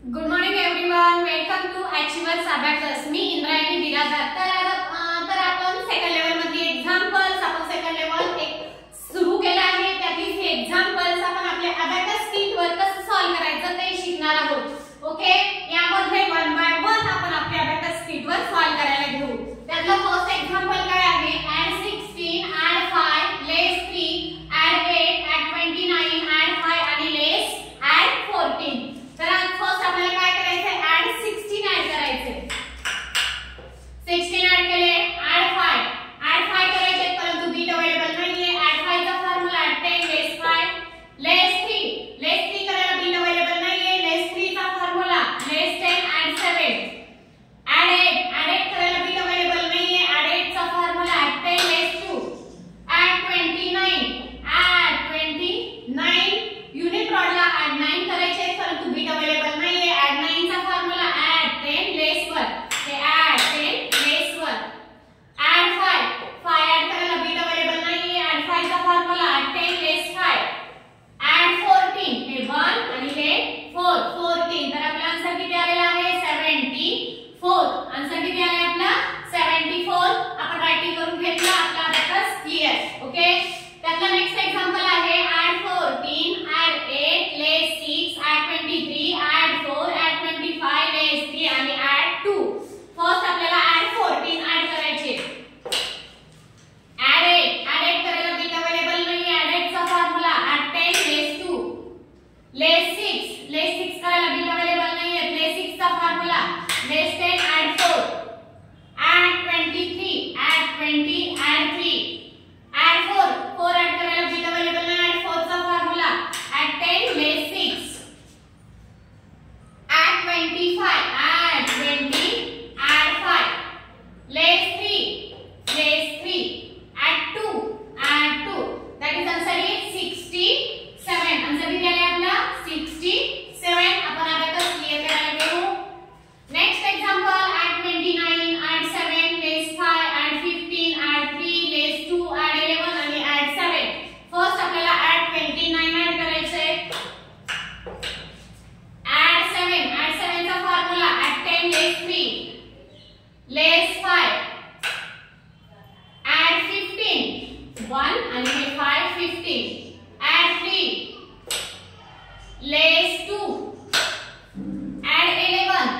Good morning everyone, welcome to achievers abacus. मी इंद्रायणी बिरादार. तर आपण सेकंड लेवल मध्ये एक्झाम्पल्स आपण सेकंड लेवल एक सुरू केला आहे. त्यातील हे एक्झाम्पल्स आपण आपल्या अबॅकस शीट वर कसं सॉल्व्ह करायचं ते शिकणार आहोत. ओके, यामध्ये वन बाय वन आपण आपल्या अबॅकस शीट वर सॉल्व्ह करायला घेऊ. त्यातलं फर्स्ट एक्झाम्पल काय आहे? add 16 add 5 less 3 add 8 add 29 add 5 आणि less add 14. तर फर्स्ट आपल्याला काय करायचंय? add 16 ऍड करायचंय. 16 ऍड केले, add 5 करायचे, परंतु बीट अवेलेबल नाहीये. add 5 चा फॉर्म्युला add 10 less 5 less 3 करायला बीट अवेलेबल नाहीये. less 3 चा फॉर्म्युला less 10 add 7 add 8 करायला बीट अवेलेबल नाहीये. add 8 चा formula add 10 less 2 add 29 unit रॉडला add 9 करायचे, परंतु बीट अवेलेबल नाहीये. add 9 चा फॉर्म्युला add 10 less 1 ते add 10 less 1 add 5 ऍड करायला बीट अवेलेबल नाहीये. add 5 चा फॉर्म्युला add 10 less 5 add 14 हे 1 आणि हे 14. तर आपला आन्सर किती आलेला आहे? 74. आन्सर किती आले आपला? 74. आपण रायटिंग करून घेतलं. आपला अबॅकस क्लियर. ओके, त्यातला नेक्स्ट एक्झाम्पल आहे add 14 add 8 less 6 add 23 add 4 add 25 less 3 आणि add 2. फर्स्ट आपल्याला add 14 ऍड करायचे. add 8 करायला बीट अवेलेबल नाही. add 8 चा फॉर्म्युला add 10 less 2 less 6 करायला बीट अवेलेबल नाही आहे. less 6 चा formula less 10 add 4 add 23 add 20 add 3 add 4 add करायला बीट अवेलेबल नाही. add 4 चा formula add 10 less 6 add 25 add 20 add 5 less 3 add 2 that is answer is 67. Answer किती आले आपला? 67. आपण अबॅकस क्लियर करायला घेऊ. Next example add 29 add 7 less 5 add 15 add 3 less 2 add 11 आणि add 7. फर्स्ट आपल्याला add 29 ऍड करायचे. add 7 चा formula add 10 less 3 less 5 add 15 1 आणि हे 5 15 add 3 less 2 add 11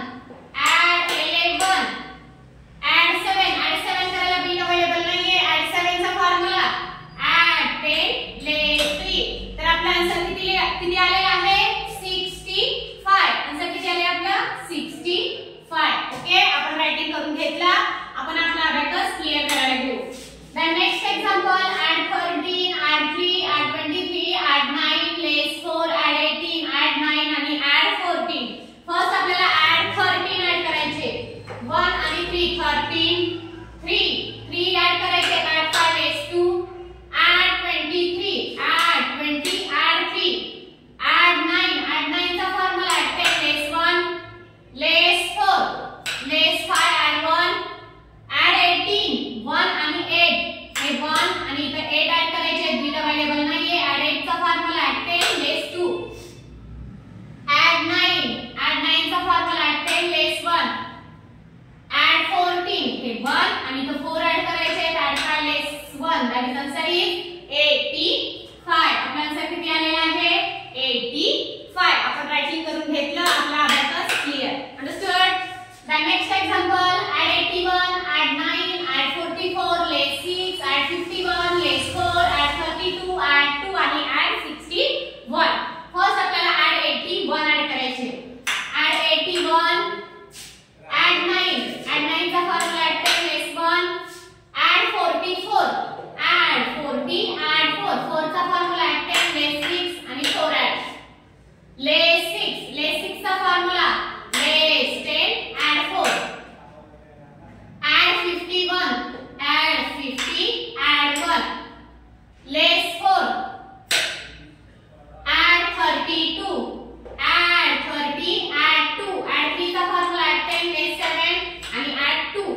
add 7 करायला बीट अवेलेबल नाहीये. add 7 चा फॉर्म्युला add 10 less 3. तर आपला आन्सर किती आलेला आहे? 65. आन्सर किती आले आपला? 65. ओके, आपण रायटिंग करून घेतला. आपण आपला अबॅकस क्लियर करायला घेऊ. Then next example add 13 add 3 add 23 add 9 less 4 add 18 add 9 आणि add 14. फर्स्ट आपल्याला add 13 ऍड करायचे. 1 आणि 3 13 3 ऍड करायचे. add 5 less 2 add 23 add 20 add 3 add 9 चा formula add 10 less 1 less 4 less 5 add 1 add 18 1 आणि 8 हे 1 आणि इथे 8 ऍड करायचे. बीट अवेलेबल नाहीये. add 8 चा फॉर्म्युला add 10 less 2 add 9 चा फॉर्म्युला add 10 less 1 add 14 हे 1 आणि इथे 4 ऍड करायचे. add 5 less 1 that is answer is 85. आपला आन्सर किती आलेला आहे? 85. आपण रायटिंग करून घेतलं. आपला abacus clear. Understood? The next example add 81 add 9 add 44 less 6 add 51 less 4 add 32 add 2 आणि add 61. फर्स्ट आपल्याला add 81 ऍड करायचे. add 81 add 9 चा formula add 10 less 1 add 44 add 40 add 4 चा फॉर्म्युला add 10 less 6 आणि 4 add less 6 चा formula less 10 add 4 add 51 add 50 add 1 less 4 add 32 add 30 add 2 add 3 चा formula add 10 less 7 आणि add 2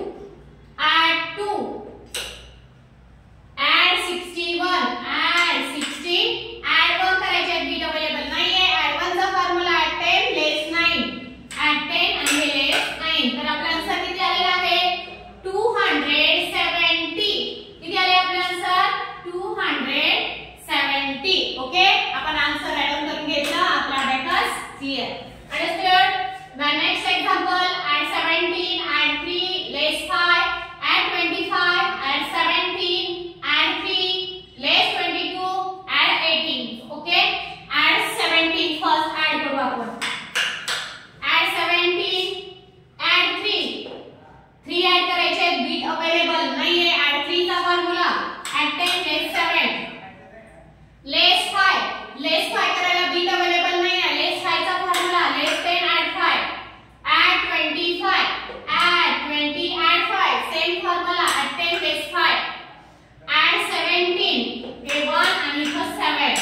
add 61 add 16 add 1 करायचे. Beat available नाहीये. add 1 चा formula Understood? The next example, add 17, add 3, less 5, add 25, add 17, add 3, less 22, add 18. Okay? Add 17 first add करू आपण. Add 17, add 3. 3 add करायचे, beat available नाहीये. add 3 चा formula add 10 less 7, less 5. less 5 करायला beat available नाहीये. less 5 चा formula less 10 add 5, add 25, add 20 add 5, same formula add 10 less 5, add 17, हे 1 आणि इथं 7,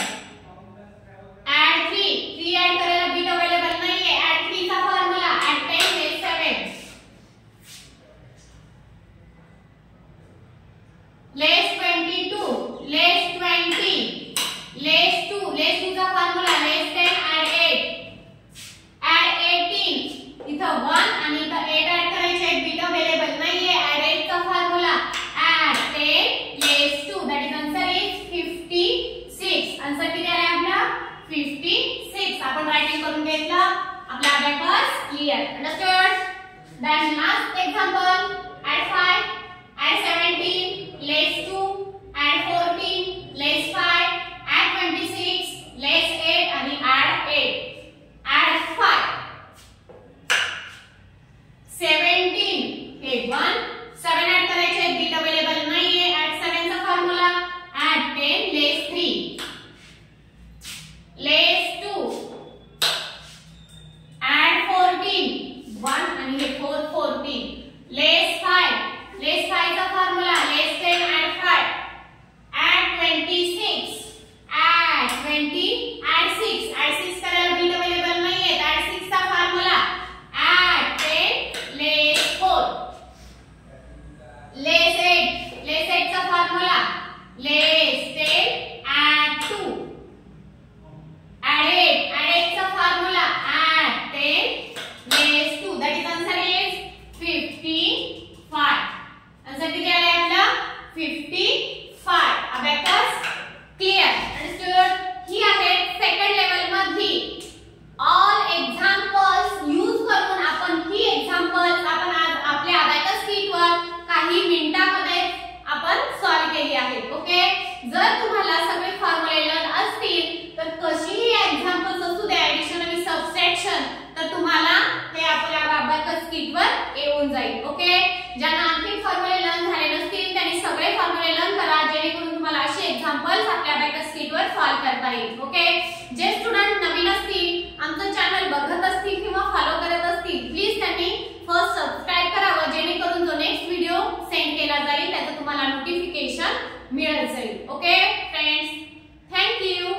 add 3. 3 add करायला बीट अवेलेबल नाहीये. add 3 चा formula add 10 less 7, less 22, less 20, less 2. less 2 चा formula less 10 add 8, add 18. इथं 1 आणि इथं 8 add करायचे, बीट अवेलेबल नाहीये. add 8 चा formula add 10 less 2, that is answer is 56. Answer किती आला आपला? 56. आपण रायटिंग करून घेतलं. आपला abacus clear. Understood? Then last example, add 5, add 17, less 2, add 14, less 5, add 26, less 8 आणि add 8, add 5, 17, हे 1, 7 add करायचे, बीट अवेलेबल नाहीये. add 7 चा formula add 10 less 3, less 2, add 14, 1 आणि हे 4, 14, less 5. less 5 चा formula less 10 add 5, add 26, add 20 add 6. add 6 करायला beat available नाहीये. add 6 चा formula add 10 less 4, less 8. less 8 चा formula less 10 add 2, add 8. add 8 चा formula add 10 less 2, that is answer is 55. Answer किती आले आपला? 55. Abacus clear. अंडरस्टूड? ही आहे second level मधली ऑल एक्झाम्पल्स यूज करून आपण ही एक्झाम्पल्स आपण आज आपल्या अबॅकस शीटवर काही मिनिटांमध्ये आपण सॉल्व केली आहेत. ओके? जर तुम्हाला सगळे फॉर्म्युले लर्न असतील तर कशीही एक्झाम्पल्स असू दे, ऍडिशन आणि सबट्रॅक्शन, तर तुम्हाला हे आपल्या अबॅकस शीटवर येऊन जाईल. ओके? ज्यांना आणखी फॉर्म्युले लर्न झाले नसतील त्यांनी सगळे फॉर्म्युले लर्न करा, जेणेकरून तुम्हाला असे एक्झाम्पल्स आपल्या अबॅकस शीटवर सॉल्व करता येईल. ओके? जे स्टुडंट नवीन असतील, आमचं चॅनल बघत असतील किंवा फॉलो करत असतील, प्लीज त्यांनी फर्स्ट सबस्क्राइब करावं, जेणेकरून जो नेक्स्ट व्हिडिओ सेंड केला जाईल त्याचं तुम्हाला नोटिफिकेशन मिळत जाईल. Okay friends, thank you.